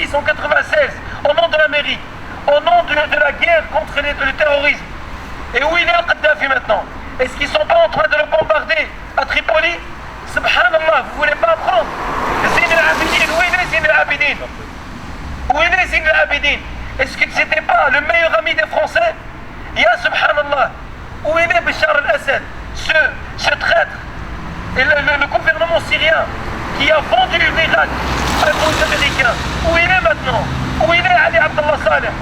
1986, en 96, au nom de l'Amérique, au nom de la guerre contre le terrorisme. Et où il est Kadhafi maintenant? Est-ce qu'ils ne sont pas en train de le bombarder à Tripoli? Subhanallah, vous ne voulez pas apprendre? Zine al-Abidine, où il est Zine al-Abidine? Où il est Zine al-Abidine? Est-ce que c'était pas le meilleur ami des Français? Ya Subhanallah, où il est Bachar al-Assad, ce traître? Et le gouvernement syrien qui a vendu l'Irak aux Américains, où il est maintenant? Où il est Ali Abdullah Saleh?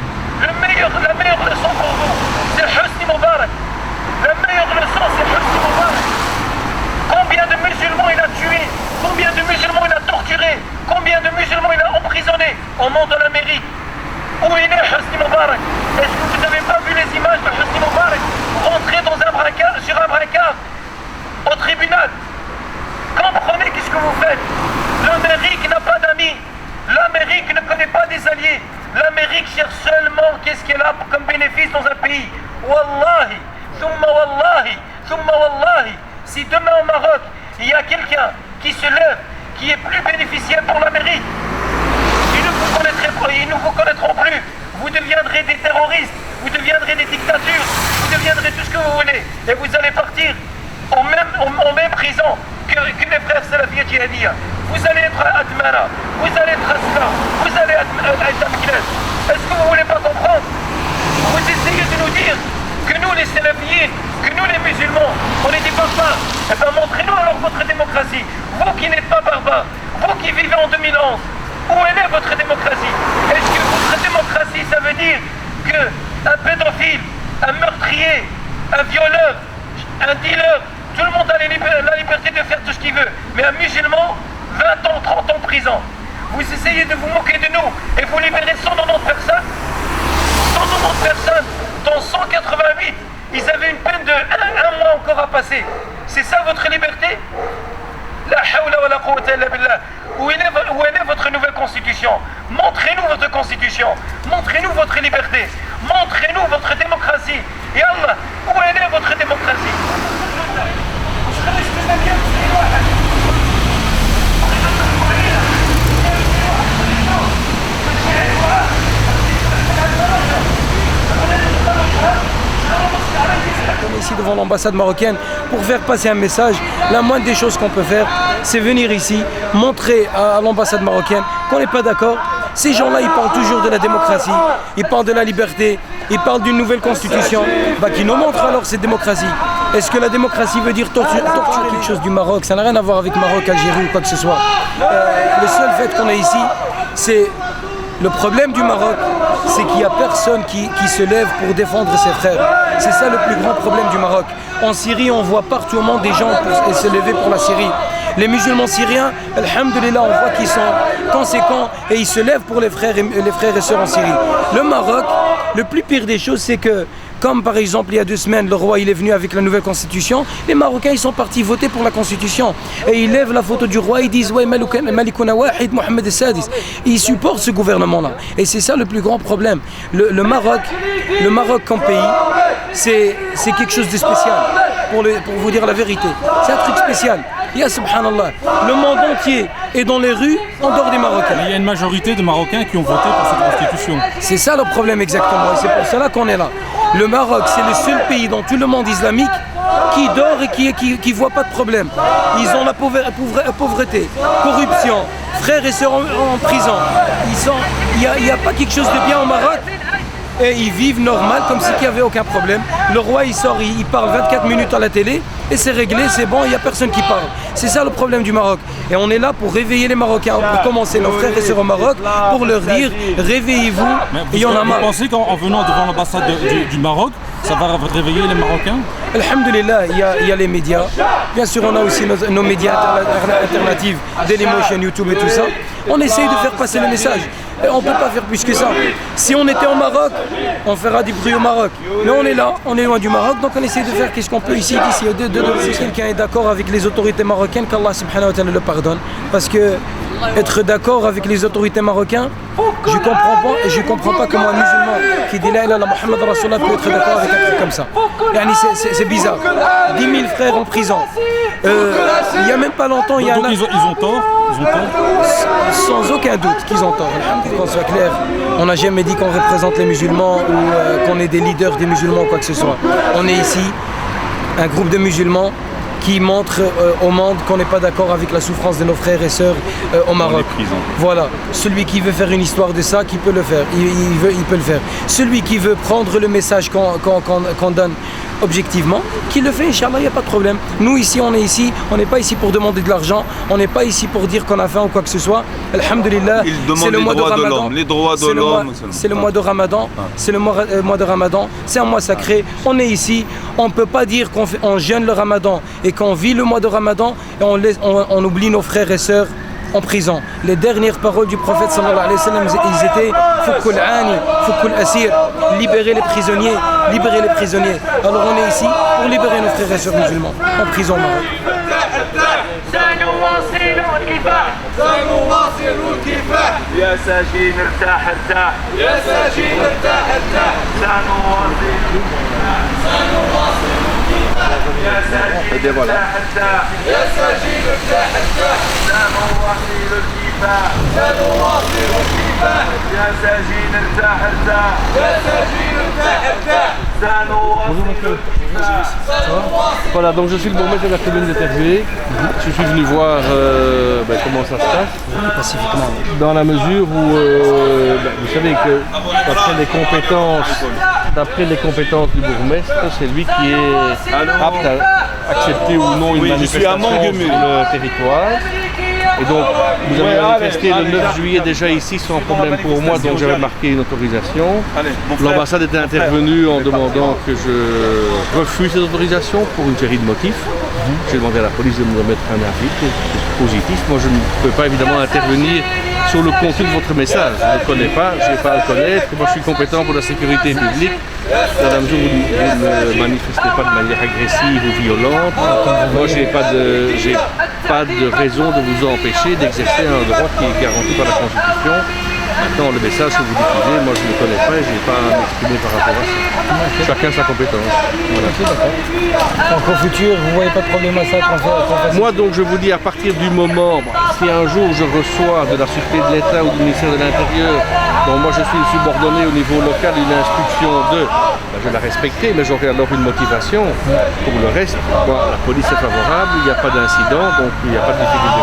La meilleure leçon pour vous, c'est Hosni Moubarak. La meilleure leçon, c'est Hosni Moubarak. Combien de musulmans il a tués? Combien de musulmans il a torturés? Combien de musulmans il a emprisonnés au nom de l'Amérique? Où il est Hosni Moubarak? Est-ce que vous n'avez pas vu les images de Hosni Moubarak rentrer sur un brancard au tribunal? Comprenez qu'est-ce que vous faites? L'Amérique n'a pas d'amis. L'Amérique ne connaît pas des alliés. L'Amérique cherche seulement qu'est-ce qu'elle a comme bénéfice dans un pays. Wallahi, thumma wallahi, thumma wallahi. Si demain au Maroc, il y a quelqu'un qui se lève, qui est plus bénéficiaire pour l'Amérique, ils ne vous connaîtront plus. Vous deviendrez des terroristes, vous deviendrez des dictatures, vous deviendrez tout ce que vous voulez. Et vous allez partir en même prison que les frères Salafiyya Djihadiyya. Vous allez être à Admara, vous allez être à Sla, vous allez être à Tamkilas. Est-ce que vous ne voulez pas comprendre? Vous essayez de nous dire que nous les Salafiyyin, que nous les musulmans, on est des barbares. Eh bien montrez-nous alors votre démocratie. Vous qui n'êtes pas barbares, vous qui vivez en 2011, où est votre démocratie? Est-ce que votre démocratie, ça veut dire qu'un pédophile, un meurtrier, un violeur, un dealer, tout le monde a la liberté de faire tout ce qu'il veut, mais un musulman, 20 ans, 30 ans de prison. Vous essayez de vous moquer de nous et vous libérez 190 personnes. 190 personnes, dont 188, ils avaient une peine de un mois encore à passer. C'est ça votre liberté? La hawla wa la quwwata illa billah. Où est votre nouvelle constitution? Montrez-nous votre constitution. Montrez-nous votre liberté. Montrez-nous votre démocratie. Et Allah, où est votre démocratie? On est ici devant l'ambassade marocaine pour faire passer un message. La moindre des choses qu'on peut faire, c'est venir ici, montrer à l'ambassade marocaine qu'on n'est pas d'accord. Ces gens-là, ils parlent toujours de la démocratie, ils parlent de la liberté, ils parlent d'une nouvelle constitution. Qu'ils nous montrent alors cette démocratie. Est-ce que la démocratie veut dire torturer quelque chose du Maroc? Ça n'a rien à voir avec Maroc, Algérie ou quoi que ce soit. Le seul fait qu'on est ici, c'est le problème du Maroc, c'est qu'il n'y a personne qui se lève pour défendre ses frères. C'est ça le plus grand problème du Maroc. En Syrie, on voit partout au monde des gens se lever pour la Syrie. Les musulmans syriens, alhamdoulilah, on voit qu'ils sont conséquents et ils se lèvent pour les frères et sœurs en Syrie. Le Maroc, le plus pire des choses, c'est que, comme par exemple il y a 2 semaines, le roi il est venu avec la nouvelle constitution, les Marocains ils sont partis voter pour la constitution. Et ils lèvent la photo du roi, ils disent ouais, Malikouna Wahid, Mohamed Sadis. Ils supportent ce gouvernement-là. Et c'est ça le plus grand problème. Le Maroc comme pays, c'est quelque chose de spécial, pour vous dire la vérité. C'est un truc spécial. Ya subhanallah, le monde entier est dans les rues en dehors des Marocains. Mais il y a une majorité de Marocains qui ont voté pour cette constitution. C'est ça le problème exactement, et c'est pour cela qu'on est là. Le Maroc, c'est le seul pays dans tout le monde islamique qui dort et qui voit pas de problème. Ils ont la pauvreté, corruption, frères et sœurs en prison. Il n'y a pas quelque chose de bien au Maroc. Et ils vivent normal, comme si il n'y avait aucun problème. Le roi, il sort, il parle 24 minutes à la télé, et c'est réglé, c'est bon, il n'y a personne qui parle. C'est ça le problème du Maroc. Et on est là pour réveiller les Marocains, pour commencer nos frères et sœurs au Maroc, pour leur dire, réveillez-vous, il y en a marre. Vous pensez qu'en venant devant l'ambassade du Maroc, ça va réveiller les Marocains? Alhamdulillah, il y a les médias. Bien sûr, on a aussi nos médias alternatifs, Dailymotion, YouTube et tout ça. On essaye de faire passer le message. Et on ne peut pas faire plus que ça. Si on était au Maroc, on fera du bruit au Maroc. Mais on est là, on est loin du Maroc, donc on essaie de faire qu'est-ce qu'on peut ici, d'ici. Si quelqu'un est d'accord avec les autorités marocaines, qu'Allah subhanahu wa ta'ala le pardonne. Parce que être d'accord avec les autorités marocaines, je comprends pas, et je comprends pas comment un musulman qui dit la ilaha illallah Muhammad Rasulullah peut être d'accord avec un truc comme ça. C'est bizarre. 10 000 frères en prison. Il n'y a même pas longtemps, il y a donc ils ont tort. Ils ont tort. Sans aucun doute qu'ils ont tort. Qu'on soit clair, on n'a jamais dit qu'on représente les musulmans ou qu'on est des leaders des musulmans ou quoi que ce soit. On est ici un groupe de musulmans qui montre au monde qu'on n'est pas d'accord avec la souffrance de nos frères et sœurs au Maroc. Voilà, celui qui veut faire une histoire de ça, qui peut le faire, il peut le faire. Celui qui veut prendre le message qu'on donne objectivement, qui le fait, Inch'Allah, il n'y a pas de problème. Nous ici, on n'est pas ici pour demander de l'argent, on n'est pas ici pour dire qu'on a faim ou quoi que ce soit. Alhamdulillah, c'est le mois de Ramadan. Les droits de l'homme. C'est le mois de Ramadan, c'est le mois de Ramadan, c'est un mois sacré. On est ici, on ne peut pas dire qu'on jeûne le Ramadan et qu'on vit le mois de Ramadan et on oublie nos frères et sœurs en prison. Les dernières paroles du prophète sallallahu alayhi wa sallam, ils étaient Fukul Ani, Fukul Asir, libérer les prisonniers, libérer les prisonniers. Alors on est ici pour libérer nos frères et sœurs musulmans en prison au Maroc. يا ساجين ارتاح ارتاح يا ساجين ارتاح ارتاح سنواصل يا ساجين ارتاح ارتاح يا ساجين ارتاح ارتاح سنواصل الكفاح سنواصل الكفاح يا ساجين ارتاح ارتاح يا ساجين ارتاح ارتاح سنواصل Voilà, donc je suis le bourgmestre de la commune de Tervuer. Je suis venu voir comment ça se passe. Pacifiquement. Dans la mesure où vous savez que d'après les compétences du bourgmestre, c'est lui qui est apte à accepter ou non une manifestation sur le territoire. Et donc, vous avez manifesté le 9 juillet déjà ici sans problème pour moi, donc j'avais marqué une autorisation. L'ambassade était intervenue en demandant que je refuse cette autorisation pour une série de motifs. J'ai demandé à la police de me remettre un avis positif. Moi, je ne peux pas évidemment intervenir sur le contenu de votre message. Je ne le connais pas, je n'ai pas à le connaître. Moi, je suis compétent pour la sécurité publique. Dans la mesure où vous ne manifestez pas de manière agressive ou violente, moi, je n'ai pas de raison de vous empêcher d'exercer un droit qui est garanti par la Constitution. Maintenant, le message que vous diffusez, moi je ne le connais pas et je n'ai pas à m'exprimer par rapport à ça. Chacun sa compétence. Voilà. Donc au futur, vous ne voyez pas de problème à ça Moi donc je vous dis, à partir du moment, si un jour je reçois de la Sûreté de l'État ou du ministère de l'Intérieur, dont moi je suis subordonné au niveau local une instruction je vais la respecter, mais j'aurai alors une motivation. Pour le reste, la police est favorable, il n'y a pas d'incident, donc il n'y a pas de difficulté.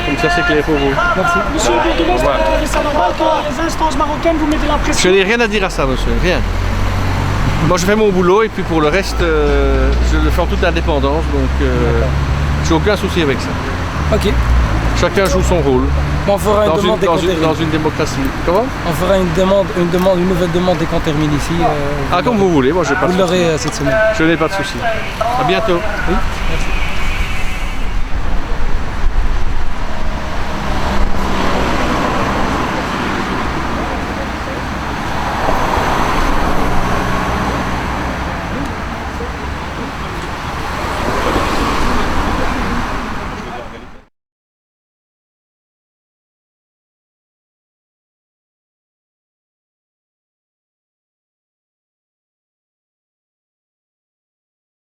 Comme ça c'est clair pour vous. Merci. Monsieur le bourgmestre, vous trouvez ça normal que les instances marocaines vous mettent la pression? Je n'ai rien à dire à ça, monsieur, rien. Moi je fais mon boulot et puis pour le reste, je le fais en toute indépendance, donc j'ai aucun souci avec ça. Ok. Chacun joue son rôle. On fera une demande dans une démocratie. Comment? On fera une nouvelle demande dès qu'on termine ici. Comme vous voulez, moi je n'ai pas de souci. Vous l'aurez cette semaine. Je n'ai pas de souci. À bientôt. Oui, merci.